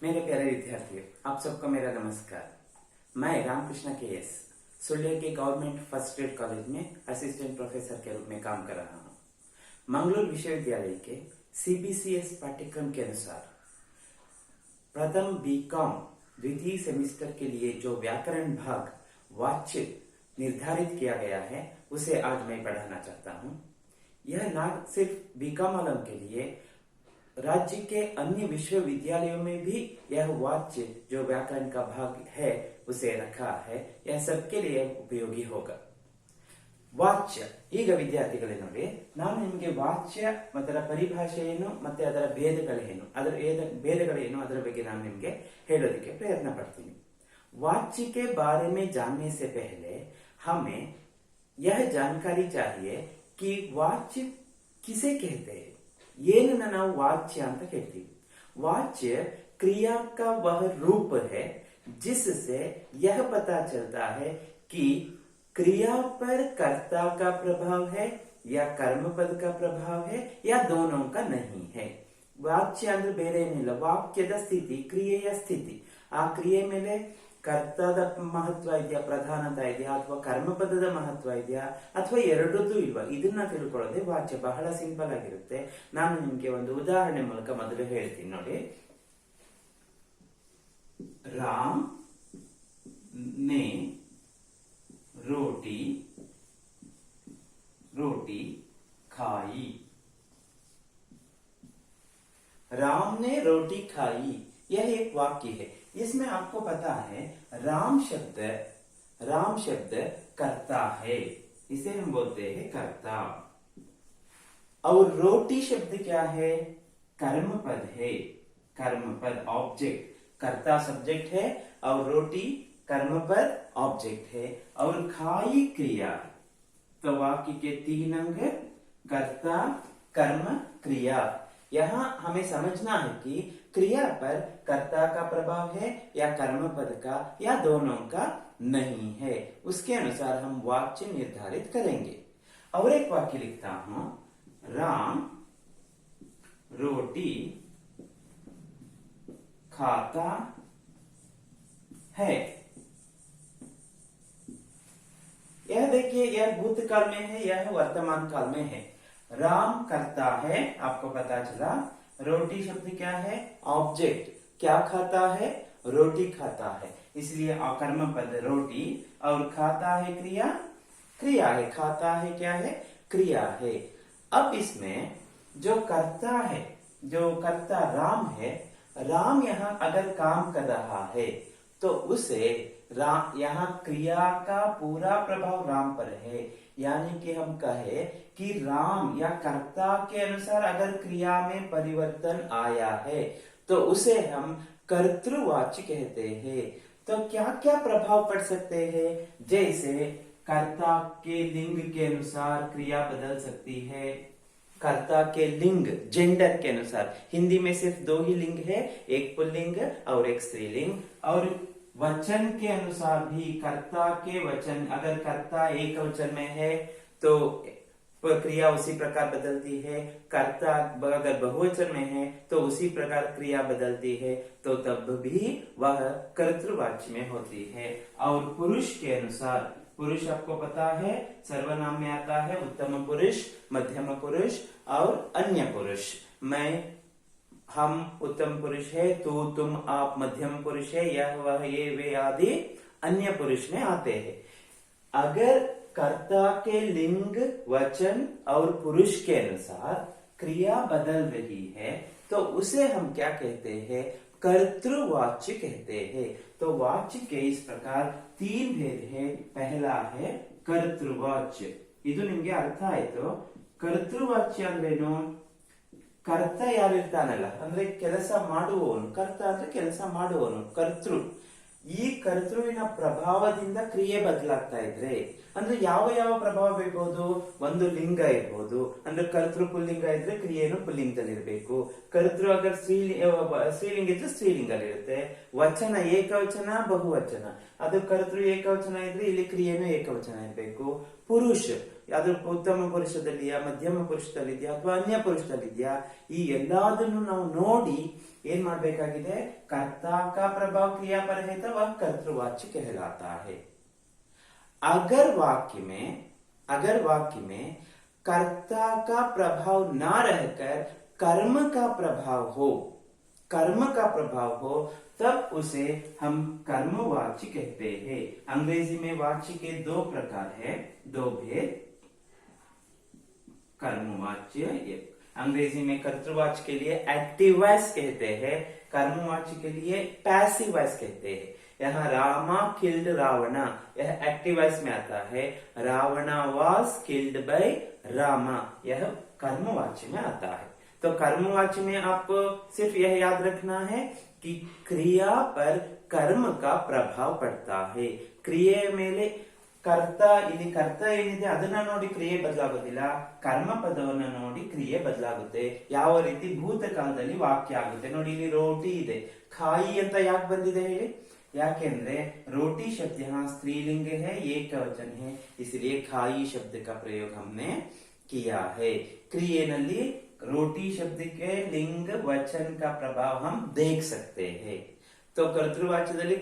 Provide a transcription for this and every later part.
मेरे प्यारे विद्यार्थियों, आप सबको मेरा नमस्कार। मैं रामकृष्ण के एस सुಳ್य के गवर्नमेंट फर्स्ट ग्रेड कॉलेज में असिस्टेंट प्रोफेसर के रूप में काम कर रहा हूँ। मंगलूर विश्वविद्यालय के सीबीसीएस पाठ्यक्रम के अनुसार प्रथम बीकॉम द्वितीय सेमेस्टर के लिए जो व्याकरण भाग वाच्य निर्धारित किया गया है उसे आज मैं पढ़ाना चाहता हूँ। यह न सिर्फ बीकॉम वालों के लिए, राज्य के अन्य विश्वविद्यालयों में भी यह वाच्य जो व्याकरण का भाग है उसे रखा है। यह सबके लिए उपयोगी होगा। ವಾಚ್ಯ ಈಗ ವಿದ್ಯಾರ್ಥಿಗಳೇ ನೋಡಿ, ನಾನು ನಿಮಗೆ ವಾಚ್ಯ ಅದರ ಪರಿಭಾಷೆ ಏನು ಮತ್ತೆ ಅದರ ಭೇದಗಳೇನು ಅದರ ಬಗ್ಗೆ ನಾನು ನಿಮಗೆ ಹೇಳೋದಕ್ಕೆ ಪ್ರಯತ್ನ ಪಡ್ತೀನಿ। वाच्य के बारे में जानने से पहले हमें यह जानकारी चाहिए कि वाच्य किसे कहते हैं। ಏನನ್ನ ನಾವು वाच्य ಅಂತ ಹೇಳ್ತೀವಿ। वाच्य क्रिया का वह रूप है जिससे यह पता चलता है कि क्रिया पर कर्ता का प्रभाव है या कर्म पद का प्रभाव है या दोनों का नहीं है। वाच्य ಅಂದ್ರೆ ಬೇರೆ ಏನಿಲ್ಲ, ವಾಕ್ಯದ ಸ್ಥಿತಿ, ಕ್ರಿಯೆಯ ಸ್ಥಿತಿ। ಆ ಕ್ರಿಯೆ ಮೇಲೆ ಕರ್ತದ ಮಹತ್ವ ಇದೆಯಾ, ಪ್ರಧಾನತೆ ಇದೆಯಾ, ಅಥವಾ ಕರ್ಮಪದದ ಮಹತ್ವ ಇದೆಯಾ, ಅಥವಾ ಎರಡದ್ದು ಇಲ್ವಾ, ಇದನ್ನ ತಿಳ್ಕೊಳ್ಳೋದೇ ವಾಚ್ಯ। ಬಹಳ ಸಿಂಪಲ್ ಆಗಿರುತ್ತೆ। ನಾನು ನಿಮ್ಗೆ ಒಂದು ಉದಾಹರಣೆ ಮೂಲಕ ಮೊದಲು ಹೇಳ್ತೀನಿ ನೋಡಿ। ರಾಮ್ ने रोटी खाई। राम ने रोटी खाई, यह एक वाक्य है। इसमें आपको पता है राम शब्द कर्ता है, इसे हम बोलते हैं कर्ता। और रोटी शब्द क्या है? कर्म पद है। कर्म पद ऑब्जेक्ट, कर्ता सब्जेक्ट है और रोटी कर्म पद ऑब्जेक्ट है। और खाई क्रिया, तो वाक्य के 3 अंग कर्ता कर्म क्रिया। यहाँ हमें समझना है कि क्रिया पर कर्ता का प्रभाव है या कर्म पद का या दोनों का नहीं है। उसके अनुसार हम वाच्य निर्धारित करेंगे। और एक वाक्य लिखता हूं, राम रोटी खाता है। यह देखिए, यह भूतकाल में है, यह वर्तमान काल में है। राम करता है, आपको पता चला। रोटी शब्द क्या है? ऑब्जेक्ट। क्या खाता है? रोटी खाता है, इसलिए कर्म पद रोटी। और खाता है क्रिया है। खाता है क्या है? क्रिया है। अब इसमें जो कर्ता है, जो कर्ता राम है, राम यहाँ अगर काम कर रहा है तो उसे यहाँ क्रिया का पूरा प्रभाव राम पर है। यानी कि हम कहे कि राम या कर्ता के अनुसार अगर क्रिया में परिवर्तन आया है तो उसे हम कर्तृवाच्य कहते हैं। तो क्या क्या प्रभाव पड़ सकते हैं? जैसे कर्ता के लिंग के अनुसार क्रिया बदल सकती है। कर्ता के लिंग जेंडर के अनुसार, हिंदी में सिर्फ 2 ही लिंग है, एक पुल्लिंग और एक स्त्रीलिंग। और वचन के अनुसार भी कर्ता के वचन, अगर कर्ता एक वचन में है तो क्रिया उसी प्रकार बदलती है। कर्ता अगर बहुवचन में है तो उसी प्रकार क्रिया बदलती है, तो तब भी वह कर्तृवाच्य में होती है। और पुरुष के अनुसार, पुरुष आपको पता है सर्वनाम में आता है उत्तम पुरुष, मध्यम पुरुष और अन्य पुरुष। हम उत्तम पुरुष है, तू तुम आप मध्यम पुरुष है, यह वह ये वे आदि अन्य पुरुष में आते हैं। अगर कर्ता के लिंग, वचन और पुरुष के अनुसार क्रिया बदल रही है तो उसे हम क्या कहते हैं? कर्तृवाच्य कहते हैं। तो वाच्य के इस प्रकार 3 भेद है। पहला है कर्तृवाच्य। ಇದು ನಿಮಗೆ ಅರ್ಥ ಆಯ್ತು? कर्तृवाच्य ಅಂದ್ರೇನು? ಕರ್ತ ಯಾರಿರ್ತಾನಲ್ಲ ಅಂದ್ರೆ ಕೆಲಸ ಮಾಡುವವನು, ಕರ್ತ ಅಂದ್ರೆ ಕೆಲಸ ಮಾಡುವವನು, ಕರ್ತೃ। ಈ ಕರ್ತೃವಿನ ಪ್ರಭಾವದಿಂದ ಕ್ರಿಯೆ ಬದಲಾಗ್ತಾ ಇದ್ರೆ ಅಂದ್ರೆ ಯಾವ ಯಾವ ಪ್ರಭಾವ ಬೀಳ್ಬಹುದು? ಒಂದು ಲಿಂಗ ಇರ್ಬೋದು, ಅಂದ್ರೆ ಕರ್ತೃ ಪುಲ್ಲಿಂಗ ಇದ್ರೆ ಕ್ರಿಯೆನು ಪುಲ್ಲಿಂಗದಲ್ಲಿ ಇರಬೇಕು। ಕರ್ತೃ ಅಗರ್ ಸ್ತ್ರೀಲಿಂಗ ಇದ್ರೆ ಸ್ತ್ರೀಲಿಂಗಲ್ಲಿ ಇರುತ್ತೆ। ವಚನ ಏಕವಚನ ಬಹುವಚನ, ಅದು ಕರ್ತೃ ಏಕವಚನ ಇದ್ರೆ ಇಲ್ಲಿ ಕ್ರಿಯೆನು ಏಕವಚನ ಇರಬೇಕು। ಪುರುಷ ಅದು ಉತ್ತಮ ಪುರುಷದಲ್ಲಿಯಾ, ಮಧ್ಯಮ ಪುರುಷದಲ್ಲಿದೆಯಾ ಅಥವಾ ಅನ್ಯ ಪುರುಷದಲ್ಲಿದೆಯಾ, ಈ ಎಲ್ಲದನ್ನು ನಾವು ನೋಡಿ ಏನ್ ಮಾಡ್ಬೇಕಾಗಿದೆ, कर्ता का प्रभाव क्रिया पर है तो वह कर्तृवाच्य कहलाता है। अगर वाक्य में कर्ता का प्रभाव ना रहकर कर्म का प्रभाव हो तब उसे हम कर्मवाच्य कहते हैं। अंग्रेजी में वाच्य के दो प्रकार है, दो भेद। कर्मवाच्य, अंग्रेजी में कर्तृवाच्य के लिए एक्टिव वॉइस कहते हैं, कर्मवाच्य के लिए पैसिव वॉइस कहते हैं। यहाँ रामा किल्ड रावणा, यह एक्टिव वॉइस में आता है। रावणा वाज किल्ड बाय रामा, यह कर्मवाच्य में आता है। तो कर्मवाच्य में आपको सिर्फ यह याद रखना है कि क्रिया पर कर्म का प्रभाव पड़ता है। ಕ್ರಿಯೆ ಮೇಲೆ ಇಲ್ಲಿ ಕರ್ತ ಏನಿದೆ ಅದನ್ನ ನೋಡಿ ಕ್ರಿಯೆ ಬದಲಾಗೋದಿಲ್ಲ, ಕರ್ಮ ಪದವನ್ನ ನೋಡಿ ಕ್ರಿಯೆ ಬದಲಾಗುತ್ತೆ। ಯಾವ ರೀತಿ ಭೂತಕಾಲದಲ್ಲಿ ವಾಕ್ಯ ಆಗುತ್ತೆ ನೋಡಿ, ಇಲ್ಲಿ ರೋಟಿ ಇದೆ, ಖಾಯಿ ಅಂತ ಯಾಕೆ ಬಂದಿದೆ ಹೇಳಿ, ಯಾಕೆಂದ್ರೆ रोटी शब्द यहाँ स्त्रीलिंग है, एकवचन है, इसलिए खाई शब्द का प्रयोग हमने किया है। क्रियेನಲ್ಲಿ रोटी शब्द के लिंग वचन का प्रभाव हम देख सकते हैं। तो कर्तृवाच्यದಲ್ಲಿ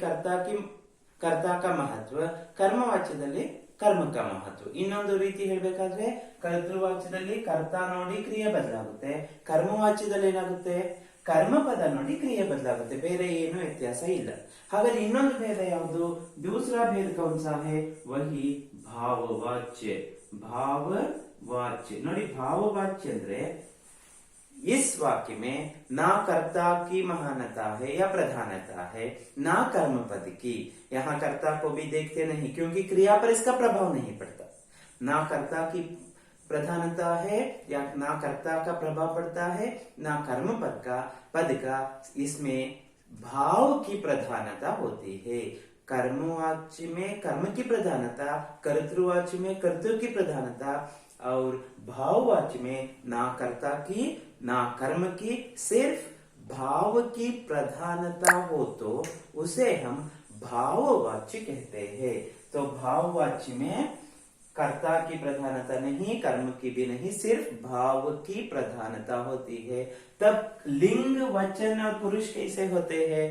कर्ता का महत्व, कर्मवाच्यದಲ್ಲಿ कर्म का महत्व। ಇನ್ನೊಂದು ರೀತಿ ಹೇಳಬೇಕಾದ್ರೆ ಕರ್ತೃವಾಚ್ಯದಲ್ಲಿ ಕರ್ತ ನೋಡಿ ಕ್ರಿಯೆ ಬದಲಾಗುತ್ತೆ, ಕರ್ಮವಾಚ್ಯದಲ್ಲಿ ಏನಾಗುತ್ತೆ, कर्म पद ನೋಡಿ ಕ್ರಿಯೆ ಬದಲಾಗುತ್ತೆ, ಬೇರೆ ಏನು ವ್ಯತ್ಯಾಸ ಇಲ್ಲ। ಹಾಗಾದ್ರೆ ಇನ್ನೊಂದು ಭೇದ ಯಾವುದು, दूसरा भेद कौन सा है, वही भाववाच्य। भाववाच्य ನೋಡಿ, भाववाच्य ಅಂದ್ರೆ इस वाक्य में ना कर्ता की महानता है या प्रधानता है, ना कर्म पद की। यहाँ कर्ता को भी देखते नहीं क्योंकि क्रिया पर इसका प्रभाव नहीं पड़ता। ना कर्ता की प्रधानता है या ना कर्ता का प्रभाव पड़ता है, ना कर्म पद का, इसमें भाव की प्रधानता होती है। कर्मवाच्य में कर्म की प्रधानता, कर्तृवाच्य में कर्तृ की प्रधानता, और भाववाच्य में ना कर्ता की ना कर्म की, सिर्फ भाव की प्रधानता हो तो उसे हम भाववाच्य कहते हैं। तो भाववाच्य में कर्ता की प्रधानता नहीं, कर्म की भी नहीं, सिर्फ भाव की प्रधानता होती है। तब लिंग वचन और पुरुष कैसे होते हैं,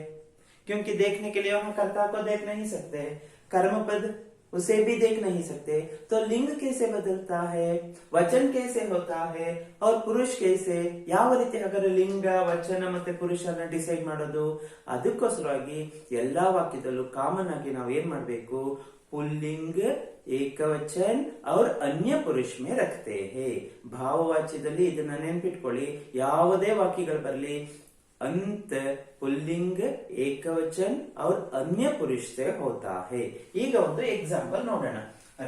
क्योंकि देखने के लिए हम कर्ता को देख नहीं सकते, कर्म पद उसे भी देख नहीं सकते, तो लिंग कैसे बदलता है, वचन कैसे होता है और पुरुष कैसे, ಯಾವ ರೀತಿ ಹಾಗಾದ್ರೆ ಲಿಂಗ ವಚನ ಮತ್ತೆ ಪುರುಷನ ಡಿಸೈಡ್ ಮಾಡೋದು, ಅದಕ್ಕೋಸ್ಕರವಾಗಿ ಎಲ್ಲಾ ವಾಕ್ಯದಲ್ಲೂ ಕಾಮನ್ ಆಗಿ ನಾವು ಏನ್ ಮಾಡ್ಬೇಕು, पुल्लिंग ಏಕವಚನ और अन्य पुरुष में रखते हैं। ಭಾವವಾಚ್ಯದಲ್ಲಿ ಇದನ್ನ ನೆನಪಿಟ್ಕೊಳ್ಳಿ, ಯಾವುದೇ ವಾಕ್ಯಗಳು ಬರಲಿ, अंत पुल्लिंग एकवचन और अन्य पुरुष से होता है। ಈಗ ಒಂದು एग्जांपल ನೋಡೋಣ।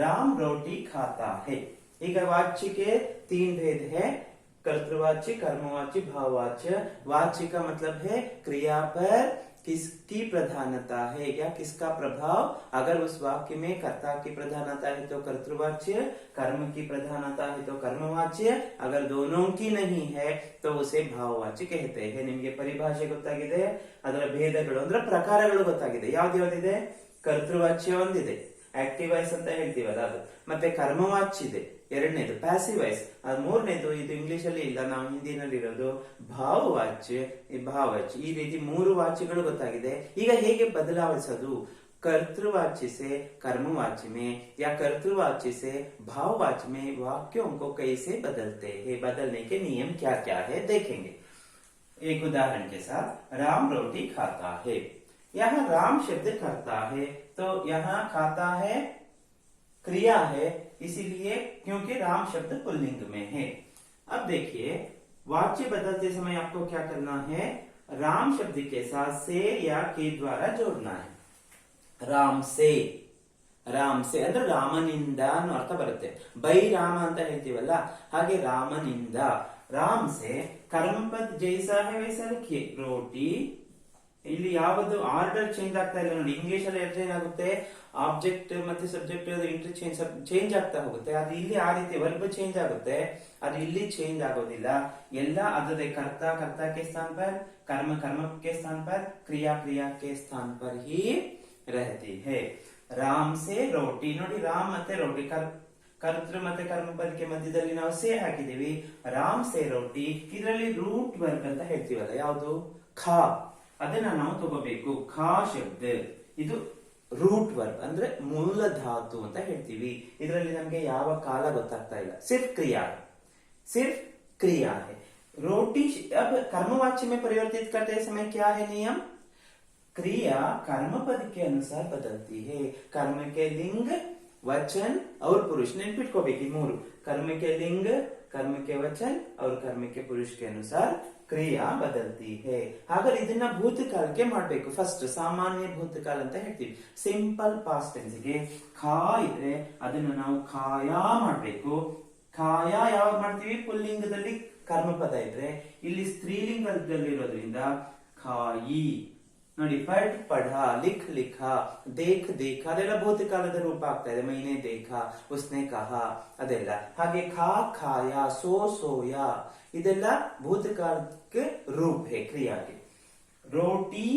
राम रोटी खाता है। ಈಗ वाच्य के 3 भेद है, कर्तृवाच्य, कर्मवाच्य, भाववाच्य। वाच्य का मतलब है क्रिया पर किसकी प्रधानता है या किसका प्रभाव। अगर उस वाक्य में कर्ता की प्रधानता है तो कर्तृवाच्य, कर्म की प्रधानता है तो कर्मवाच्य, अगर दोनों की नहीं है तो उसे भाववाच्य कहते हैं। ನಿಮಗೆ ಪರಿಭಾಷೆ ಗೊತ್ತಾಗಿದೆ, ಅದರ ಭೇದಗಳು ಅಂದ್ರೆ ಪ್ರಕಾರಗಳು ಗೊತ್ತಾಗಿದೆ। ಯಾವ್ದಿದೆ, ಕರ್ತೃವಾಚ್ಯ ಒಂದಿದೆ, ಆಕ್ಟಿವ್ ವಾಯ್ಸ್ ಅಂತ ಹೇಳ್ತೀವಲ್ಲ ಅದು, ಮತ್ತೆ ಕರ್ಮವಾಚ್ಯ ಇದೆ, ಎರಡನೇದು ಪ್ಯಾಸಿವ್ ವಾಯ್ಸ್, ಅದು ಮೂರನೇದು ಇದು ಇಂಗ್ಲಿಷ್ ಅಲ್ಲಿ ಇಲ್ಲ, ನಾವು ಹಿಂದಿನಲ್ಲಿ ಇರೋದು ಭಾವವಾಚ್ಯ, ಭಾವವಾಚ್ಯ, ಈ ರೀತಿ 3 ವಾಚ್ಯಗಳು ಗೊತ್ತಾಗಿದೆ। ಈಗ ಹೇಗೆ ಬದಲಾಯಿಸೋದು, कर्तृवाच्य से कर्मवाच्य में या कर्तृवाच्य से भाववाच्य में वाक्यों को कैसे बदलते हैं, बदलने के नियम क्या क्या है देखेंगे एक उदाहरण के साथ। राम रोटी खाता है, यहाँ राम शब्द करता है, तो यहाँ खाता है क्रिया है, इसीलिए क्योंकि राम शब्द पुल्लिंग में है। अब देखिए वाच्य बदलते समय आपको क्या करना है, राम शब्द के साथ से या के द्वारा जोड़ना है। ರಾಮ್ ಸೆ ಅಂದ್ರೆ ರಾಮನಿಂದ ಅನ್ನೋ ಅರ್ಥ ಬರುತ್ತೆ, ಬೈ ರಾಮ ಅಂತ ಹೇಳ್ತೀವಲ್ಲ ಹಾಗೆ ರಾಮನಿಂದ। ರಾಮ್ ಸೆ ಕರ್ಮಪದ್ ಜೈಸಾ ಹೈ ವೈಸಾ ಲಿಖಿಯೇ, ರೋಟಿ, ಇಲ್ಲಿ ಯಾವುದು ಆರ್ಡರ್ ಚೇಂಜ್ ಆಗ್ತಾ ಇಲ್ಲ ನೋಡಿ, ಇಂಗ್ಲಿಷ್ ಅಲ್ಲಿ ಏನಾಗುತ್ತೆ, ಆಬ್ಜೆಕ್ಟ್ ಮತ್ತೆ ಸಬ್ಜೆಕ್ಟ್ ಇಂಟರ್ಚೇಂಜ್ ಚೇಂಜ್ ಆಗ್ತಾ ಹೋಗುತ್ತೆ, ಅದು ಇಲ್ಲಿ ಆ ರೀತಿ ವರ್ಬ್ ಚೇಂಜ್ ಆಗುತ್ತೆ, ಅದು ಇಲ್ಲಿ ಚೇಂಜ್ ಆಗೋದಿಲ್ಲ, ಎಲ್ಲ ಅದರ कर्ता के स्थान पर, कर्म के स्थान पर, क्रिया के स्थान पर ही रहती है। राम से रोटी ನೋಡಿ, ರಾಮ್ ಮತ್ತೆ ರೋಟಿ ಕರ್ತೃ ಮತ್ತೆ ಕರ್ಮಪದಕ್ಕೆ ಮಧ್ಯದಲ್ಲಿ ನಾವು ಸೇ ಹಾಕಿದೀವಿ. ರಾಮ್ ಸೇ ರೋಟಿ, ಇದರಲ್ಲಿ ರೂಟ್ ವರ್ಬ್ ಅಂತ ಹೇಳ್ತೀವಲ್ಲ, ಯಾವುದು ಖಾ, ಅದನ್ನ ನಾವು ತಗೋಬೇಕು. ಖಾ ಶಬ್ದ ಇದು ರೂಟ್ ವರ್ಬ್ ಅಂದ್ರೆ ಮೂಲ ಧಾತು ಅಂತ ಹೇಳ್ತೀವಿ. ಇದರಲ್ಲಿ ನಮ್ಗೆ ಯಾವ ಕಾಲ ಗೊತ್ತಾಗ್ತಾ ಇಲ್ಲ, ಸಿರ್ಫ್ ಕ್ರಿಯಾ, सिर्फ क्रिया है. रोटी अब कर्मवाच्य में परिवर्तित करते समय क्या है नियम? क्रिया कर्म पद के अनुसार बदलती है. कर्म के लिंग, वचन और पुरुष ನೆನ್ಪಿಟ್ಕೋಬೇಕು ಈ ಮೂರು. कर्म के लिंग, कर्म के वचन और कर्म के पुरुष के अनुसार ಕ್ರಿಯಾ ಬದಲ್ತಿ है. ಹಾಗಾದ್ರೆ ಇದನ್ನ ಭೂತಕಾಲಕ್ಕೆ ಮಾಡ್ಬೇಕು. ಫಸ್ಟ್ ಸಾಮಾನ್ಯ ಭೂತಕಾಲ ಅಂತ ಹೇಳ್ತೀವಿ. ಸಿಂಪಲ್ ಪಾಸ್ಟ್ ಟೆನ್ಸ್ ಗೆ ಖಾ ಇದ್ರೆ ಅದನ್ನ ನಾವು ಖಾಯಾ ಮಾಡ್ಬೇಕು. ಖಾಯ ಯಾವಾಗ ಮಾಡ್ತೀವಿ? ಪುಲ್ಲಿಂಗದಲ್ಲಿ ಕರ್ಮಪದ ಇದ್ರೆ, ಇಲ್ಲಿ ಸ್ತ್ರೀಲಿಂಗದಲ್ಲಿರೋದ್ರಿಂದ ಖಾಯಿ. ನೋಡಿ, ಪಡ್ ಪಢ, ಲಿಖ್ ಲಿಖ, ದೇಖ್ ದೇಖ ಅದೆಲ್ಲ ಭೂತಕಾಲದ ರೂಪ ಆಗ್ತಾ ಇದೆ. ಮೈನೆ ದೇಖ, ಉಸ್ನೆ ಕಹ ಅದೆಲ್ಲ. ಹಾಗೆ ಖಾ ಖಾಯ, ಸೋ ಸೋಯ ಇದೆಲ್ಲ ಭೂತಕಾಲಕ್ಕೆ ರೂಪ है ಕ್ರಿಯಾಗೆ. ರೋಟಿ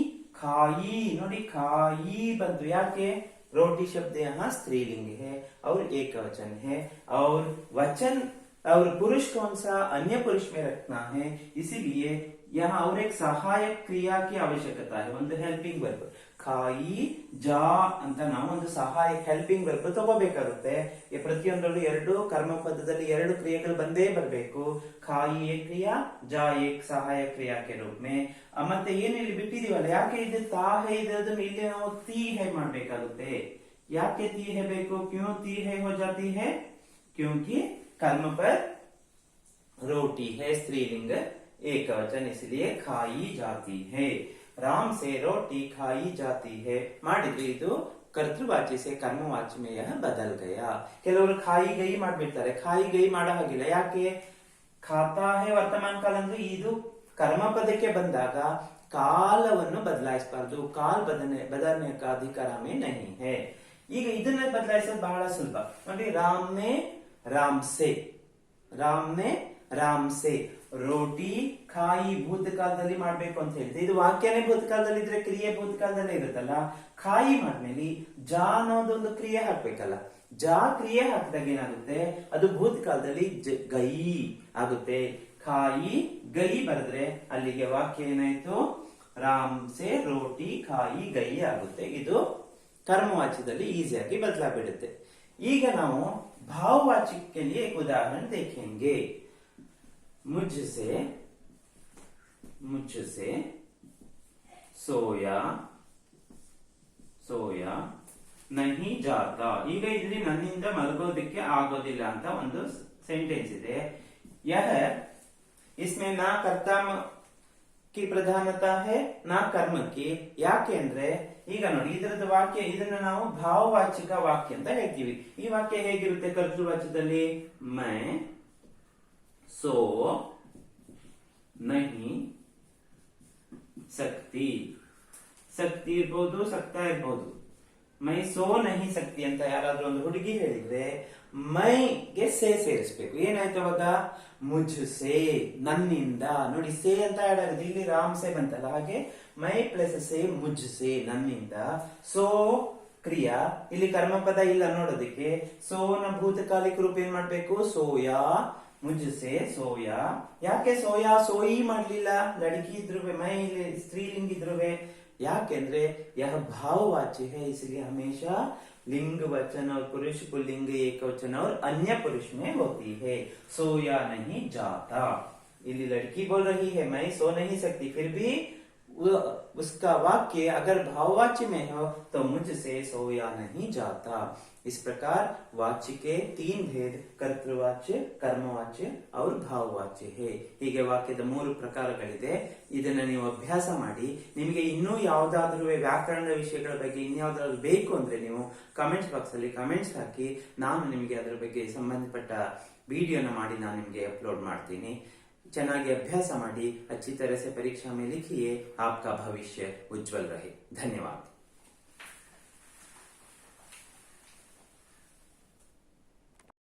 ಖಾಯಿ, ನೋಡಿ ಖಾಯಿ ಬಂತು, ಯಾಕೆ? रोटी शब्द यहाँ स्त्रीलिंग है और एक वचन है, और वचन और पुरुष कौन सा? अन्य पुरुष में रखना है. इसीलिए यहाँ और एक सहायक क्रिया की आवश्यकता है. ಒಂದು ಹೆಲ್ಪಿಂಗ್ ವರ್ಬ್ ಖಾಯಿ ಜಾ ಅಂತ ನಾವು ಒಂದು ಸಹಾಯಕ ಹೆಲ್ಪಿಂಗ್ ವರ್ಬ್ ತಗೋಬೇಕಾಗುತ್ತೆ. ಪ್ರತಿಯೊಂದರಲ್ಲೂ ಎರಡು ಕರ್ಮಪದದಲ್ಲಿ ಎರಡು ಕ್ರಿಯೆಗಳು ಬಂದೇ ಬರಬೇಕು. ಖಾಯಿ ಏಕ್ ಕ್ರಿಯಾ, ಜಾ ಏಕ್ ಸಹಾಯಕ ಕ್ರಿಯಾ ಕೆ ರೂಪ ಮೇ. ಮತ್ತೆ ಏನು ಇಲ್ಲಿ ಬಿಟ್ಟಿದೀವಲ್ಲ, ಯಾಕೆ ಇದು ತಾ ಹೈ ಇದನ್ನು ಇಲ್ಲಿ ನಾವು ತೀ ಹೈ ಮಾಡ್ಬೇಕಾಗುತ್ತೆ. ಯಾಕೆ ती है ಬೇಕು? क्यों ती है हो जाती है? क्योंकि कर्म पर रोटी है, स्त्रीलिंग एक वचन, इसलिए खाई जाती है. राम से रोटी खाई जाती है ಮಾಡಿದ್ರೆ ಇದು ಕರ್ತೃವಾಚ್ಯ से कर्मवाच्य में यह बदल गया. ಕೆಲವರು ಖಾಯಿ ಗೈ ಮಾಡ್ಬಿಡ್ತಾರೆ. ಖಾಯಿ ಗೈ ಮಾಡೋ ಹಾಗಿಲ್ಲ. ಯಾಕೆ? ಖಾತಾ ಹೇ ವರ್ತಮಾನ ಕಾಲ ಅಂದ್ರೆ ಇದು ಕರ್ಮಪದಕ್ಕೆ ಬಂದಾಗ ಕಾಲವನ್ನು ಬದಲಾಯಿಸಬಾರದು. ಕಾಲ್ ಬದಲನೆ का अधिकार हमें नहीं है. ಈಗ ಇದನ್ನ ಬದಲಾಯಿಸೋದು ಬಹಳ ಸುಲಭ. ನೋಡಿ, ರಾಮ್ ನೆ ರಾಮ್ ಸೆ, ರಾಮ್ ನೆ ರಾಮ್ ಸೆ ರೋಟಿ ಖಾಯಿ ಭೂತಕಾಲದಲ್ಲಿ ಮಾಡ್ಬೇಕು ಅಂತ ಹೇಳಿದೆ. ಇದು ವಾಕ್ಯನೇ ಭೂತಕಾಲದಲ್ಲಿ ಇದ್ರೆ ಕ್ರಿಯೆ ಭೂತಕಾಲದಲ್ಲೇ ಇರುತ್ತಲ್ಲ. ಖಾಯಿ ಮಾಡ್ಮೇಲೆ ಜಾ ಅನ್ನೋದೊಂದು ಕ್ರಿಯೆ ಹಾಕ್ಬೇಕಲ್ಲ. ಜಾ ಕ್ರಿಯೆ ಹಾಕಿದಾಗ ಏನಾಗುತ್ತೆ? ಅದು ಭೂತಕಾಲದಲ್ಲಿ ಗೈ ಆಗುತ್ತೆ. ಖಾಯಿ ಗೈ ಬರೆದ್ರೆ ಅಲ್ಲಿಗೆ ವಾಕ್ಯ ಏನಾಯ್ತು? ರಾಮ್ ಸೆ ರೋಟಿ ಖಾಯಿ ಗೈ ಆಗುತ್ತೆ. ಇದು कर्मवाच्यದಲ್ಲಿ ಈಸಿಯಾಗಿ ಬದಲಾಗ್ಬಿಡುತ್ತೆ. ಈಗ ನಾವು भाववाचक के लिए एक उदाहरण देखेंगे. मुझसे, मुझसे सोया, सोया नहीं जाता. ಈಗ ಇಲ್ಲಿ ನನ್ನಿಂದ ಮಲಗೋದಕ್ಕೆ ಆಗೋದಿಲ್ಲ ಅಂತ ಒಂದು ಸೆಂಟೆನ್ಸ್ ಇದೆ. यह इसमें ना कर्ता की प्रधानता है ना कर्म की. ಯಾಕೆ ಅಂದ್ರೆ ಈಗ ನೋಡಿ, ಇದರದ ವಾಕ್ಯ, ಇದನ್ನ ನಾವು ಭಾವವಾಚಕ ವಾಕ್ಯ ಅಂತ ಹೇಳ್ತೀವಿ. ಈ ವಾಕ್ಯ ಹೇಗಿರುತ್ತೆ ಕರ್ತೃವಾಚ್ಯದಲ್ಲಿ? ಮೈ ಸೋ ನಹಿ ಸಕ್ತಿ. ಸಕ್ತಿ ಇರ್ಬೋದು, ಸಕ್ತಾ ಇರ್ಬೋದು. ಮೈ ಸೋ ನಹಿ ಸಕ್ತಿ ಅಂತ ಯಾರಾದ್ರೂ ಒಂದು ಹುಡುಗಿ ಹೇಳಿದ್ರೆ ಮೈಗೆ ಸೇ ಸೇರಿಸ್ಬೇಕು. ಏನಾಯ್ತು ಅವಾಗ? ಮುಜ್ಸೆ, ನನ್ನಿಂದ. ನೋಡಿ, ಸೇ ಅಂತ ಹೇಳೋದು ಇಲ್ಲಿ ರಾಮ್ ಸೇ ಬಂತಲ್ಲ, ಹಾಗೆ ಮೈ ಪ್ಲಸ್ ಸೇ ಮುಜ್ಸೆ, ನನ್ನಿಂದ. ಸೋ ಕ್ರಿಯಾ, ಇಲ್ಲಿ ಕರ್ಮಪದ ಇಲ್ಲ ನೋಡೋದಕ್ಕೆ. ಸೋನ ಭೂತಕಾಲಿಕ ರೂಪ ಏನ್ ಮಾಡ್ಬೇಕು? ಸೋಯಾ, ಮುಜ್ಸೆ ಸೋಯಾ. ಯಾಕೆ ಸೋಯಾ ಸೋಯಿ ಮಾಡ್ಲಿಲ್ಲ? ಲड़की ಇದ್ರುವೆ, ಮೈ ಇಲ್ಲಿ ಸ್ತ್ರೀಲಿಂಗ ಇದ್ರುವೆ. ಯಾಕೆಂದ್ರೆ यह भाववाच्य है, इसलिए हमेशा लिंग वचन और पुरुष पुल्लिंग एक वचन और अन्य पुरुष में होती है. सोया नहीं जाता. इली लड़की बोल रही है मैं सो नहीं सकती, फिर भी उसका वाक्य अगर भाववाच्य में हो तो मुझसे सोया नहीं जाता. इस प्रकार वाच्य के तीन भेद कर्तृवाच्य, कर्मवाच्य और ಭಾವವಾಚ್ಯ है. ಹೀಗೆ ವಾಕ್ಯದ ಮೂರು ಪ್ರಕಾರಗಳಿದೆ. ಇದನ್ನ ನೀವು ಅಭ್ಯಾಸ ಮಾಡಿ. ನಿಮಗೆ ಇನ್ನೂ ಯಾವ್ದಾದ್ರೂ ವ್ಯಾಕರಣದ ವಿಷಯಗಳ ಬಗ್ಗೆ ಇನ್ಯಾವ್ದಾದ್ರು ಬೇಕು ಅಂದ್ರೆ ನೀವು ಕಮೆಂಟ್ಸ್ ಬಾಕ್ಸ್ ಅಲ್ಲಿ ಕಮೆಂಟ್ಸ್ ಹಾಕಿ, ನಾನು ನಿಮಗೆ ಅದರ ಬಗ್ಗೆ ಸಂಬಂಧಪಟ್ಟ ವಿಡಿಯೋನ ಮಾಡಿ ನಾನು ನಿಮಗೆ ಅಪ್ಲೋಡ್ ಮಾಡ್ತೀನಿ. ಚೆನ್ನಾಗಿ ಅಭ್ಯಾಸ ಮಾಡಿ. अच्छी तरह से परीक्षा में लिखिए. आपका भविष्य उज्जवल रहे. धन्यवाद.